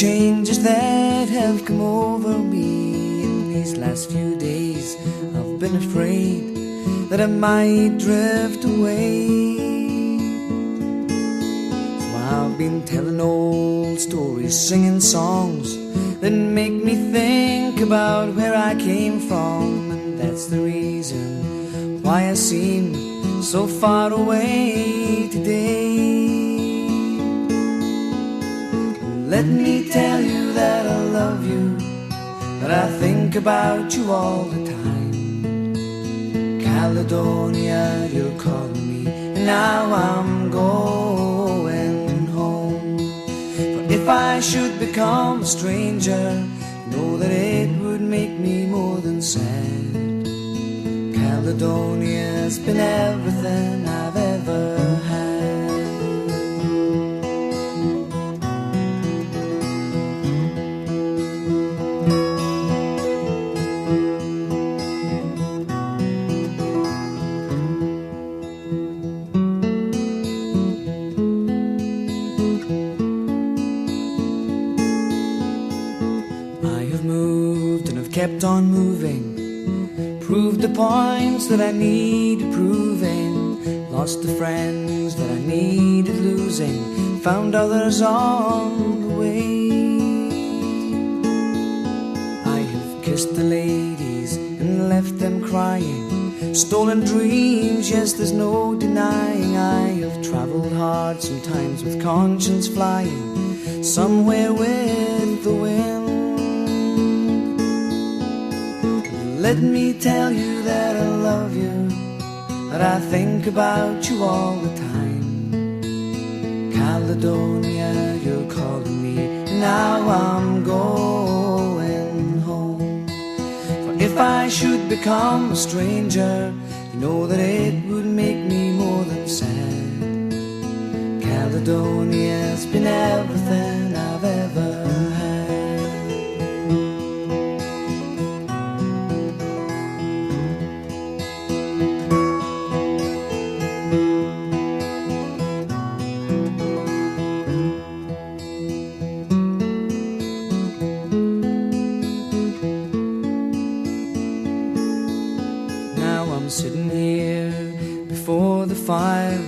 changes that have come over me in these last few days. I've been afraid that I might drift away. So I've been telling old stories, singing songs that make me think about where I came from. And that's the reason why I seem so far away today. Let me tell you that I love you, that I think about you all the time. Caledonia, you're calling me, and now I'm going home. For if I should become a stranger, know that it would make me more than sad. Caledonia's been everything I've ever had. Kept on moving, proved the points that I needed proving, lost the friends that I needed losing, found others on the way. I have kissed the ladies and left them crying, stolen dreams, yes, there's no denying. I have traveled hard, sometimes with conscience flying, somewhere with the wind. Let me tell you that I love you, that I think about you all the time. Caledonia, you're calling me, and now I'm going home. For if I should become a stranger, you know that it would make me more than sad. Caledonia's been everything I've ever had. Sitting here before the fire,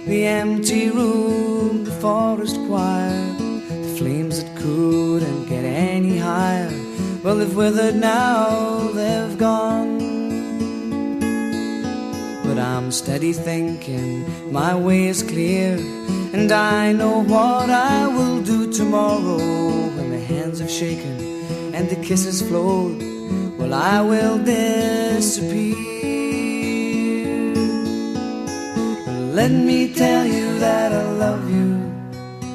the empty room, the forest choir, the flames that couldn't get any higher, well, they've withered now, they've gone. But I'm steady thinking, my way is clear, and I know what I will do tomorrow. When the hands have shaken and the kisses flowed, well, I will disappear. Let me tell you that I love you,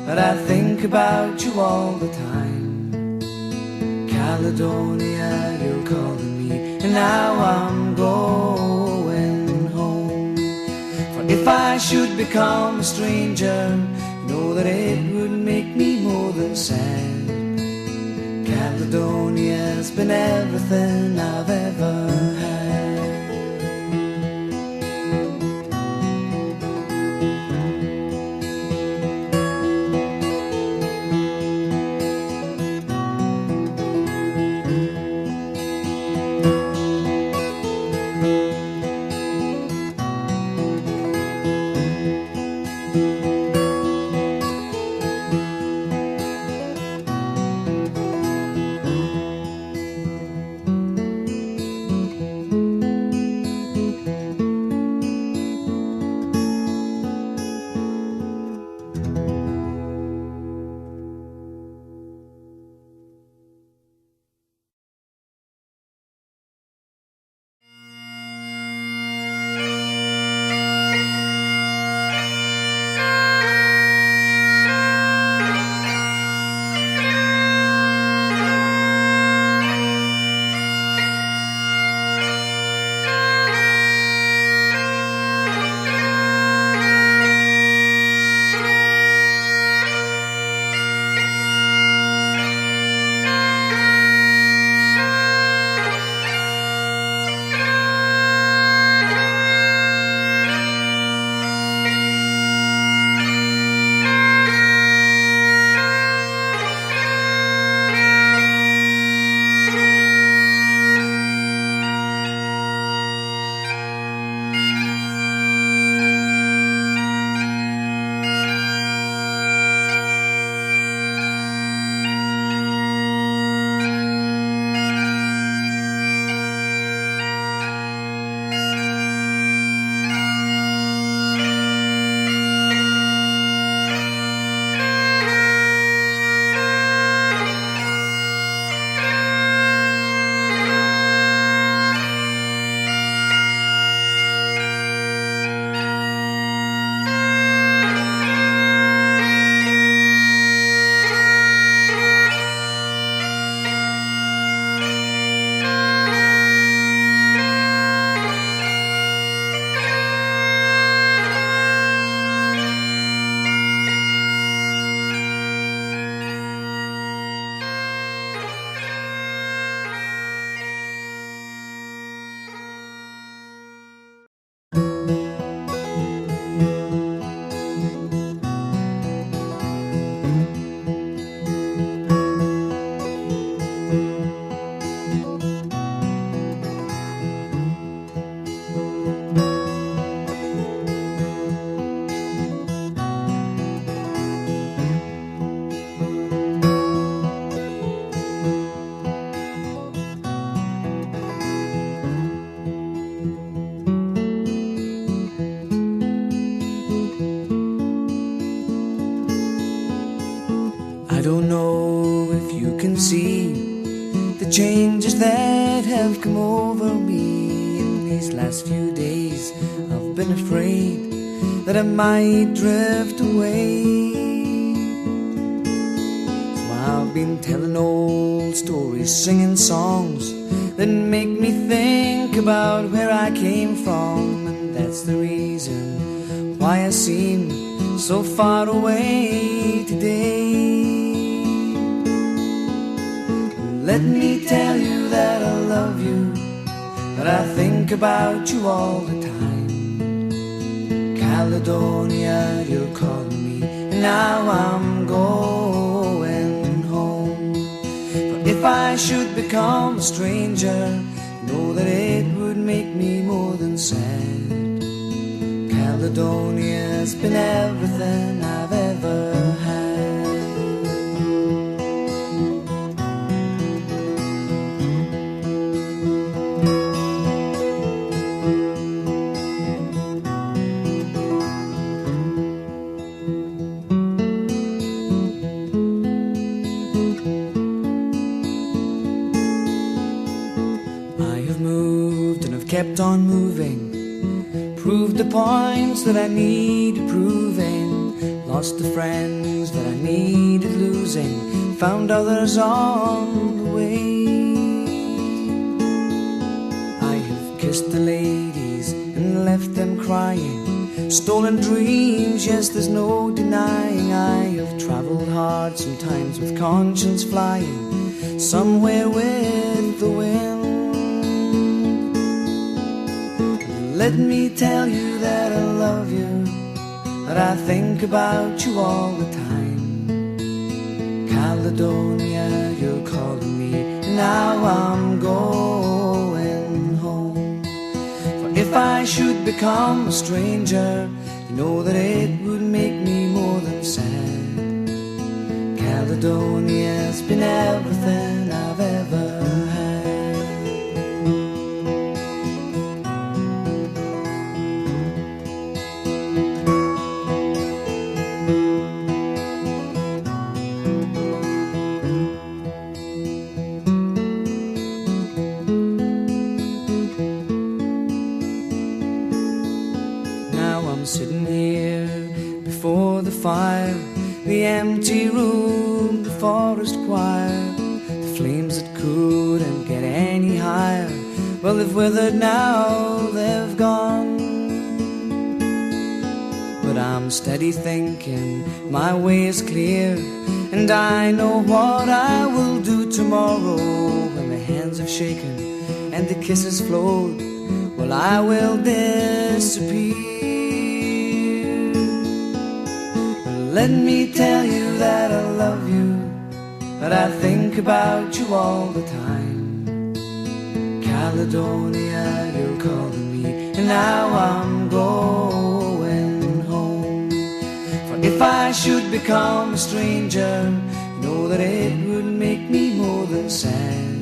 that I think about you all the time. Caledonia, you're calling me, and now I'm going home. For if I should become a stranger, know that it would make me more than sad. Caledonia's been everything I've ever had. can see the changes that have come over me in these last few days. I've been afraid that I might drift away, so I've been telling old stories, singing songs that make me think about where I came from. And that's the reason why I seem so far away today. Let me tell you that I love you, that I think about you all the time. Caledonia, you're calling me, and now I'm going home. For if I should become a stranger, know that it would make me more than sad. Caledonia's been everything I've ever had. Kept on moving, proved the points that I needed proving, lost the friends that I needed losing, found others on the way. I have kissed the ladies and left them crying, stolen dreams, yes, there's no denying. I have traveled hard, sometimes with conscience flying, somewhere with the wind. Let me tell you that I love you, that I think about you all the time. Caledonia, you're calling me, and now I'm going home. For if I should become a stranger, you know that it would make me more than sad. Caledonia's been everything I've ever had. Sitting here before the fire, the empty room, the forest choir, the flames that couldn't get any higher, well, they've withered now, they've gone. But I'm steady thinking, my way is clear, and I know what I will do tomorrow. When the hands have shaken and the kisses flowed, well, I will disappear. Let me tell you that I love you, that I think about you all the time. Caledonia, you're calling me, and now I'm going home. For if I should become a stranger, you know that it would make me more than sad.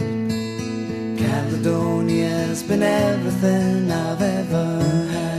Caledonia's been everything I've ever had.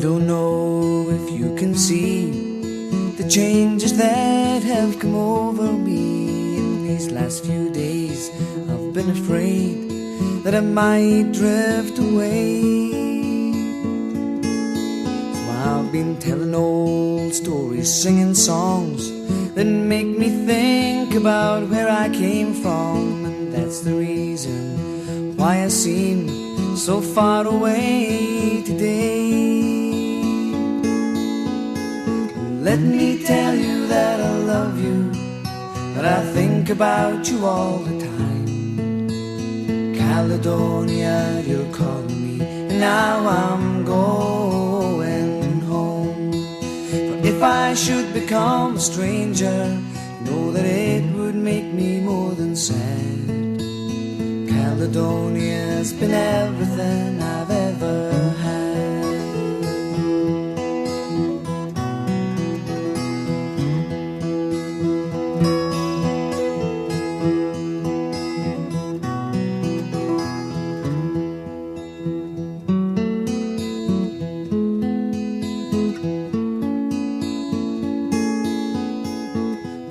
don't know if you can see the changes that have come over me in these last few days. I've been afraid that I might drift away. So I've been telling old stories, singing songs that make me think about where I came from. And that's the reason why I seem so far away today. Let me tell you that I love you, that I think about you all the time. Caledonia, you're calling me, and now I'm going home. For if I should become a stranger, know that it would make me more than sad. Caledonia's been everything I've ever had.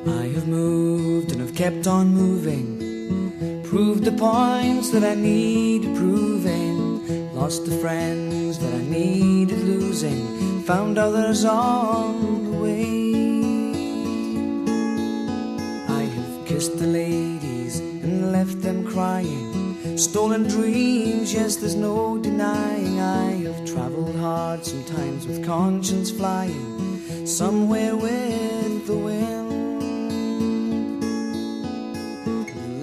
I have moved and I've kept on moving, proved the points that I needed proving, lost the friends that I needed losing, found others on the way. I have kissed the ladies and left them crying, stolen dreams, yes, there's no denying. I have traveled hard, sometimes with conscience flying, somewhere with the wind.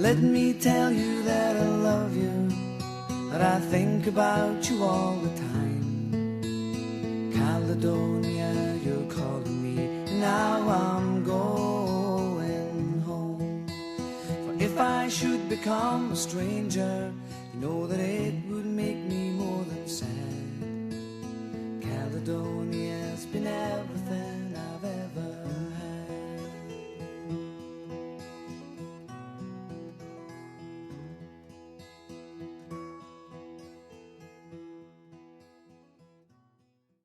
Let me tell you that I love you, that I think about you all the time. Caledonia, you're calling me, and now I'm going home. For if I should become a stranger, you know that it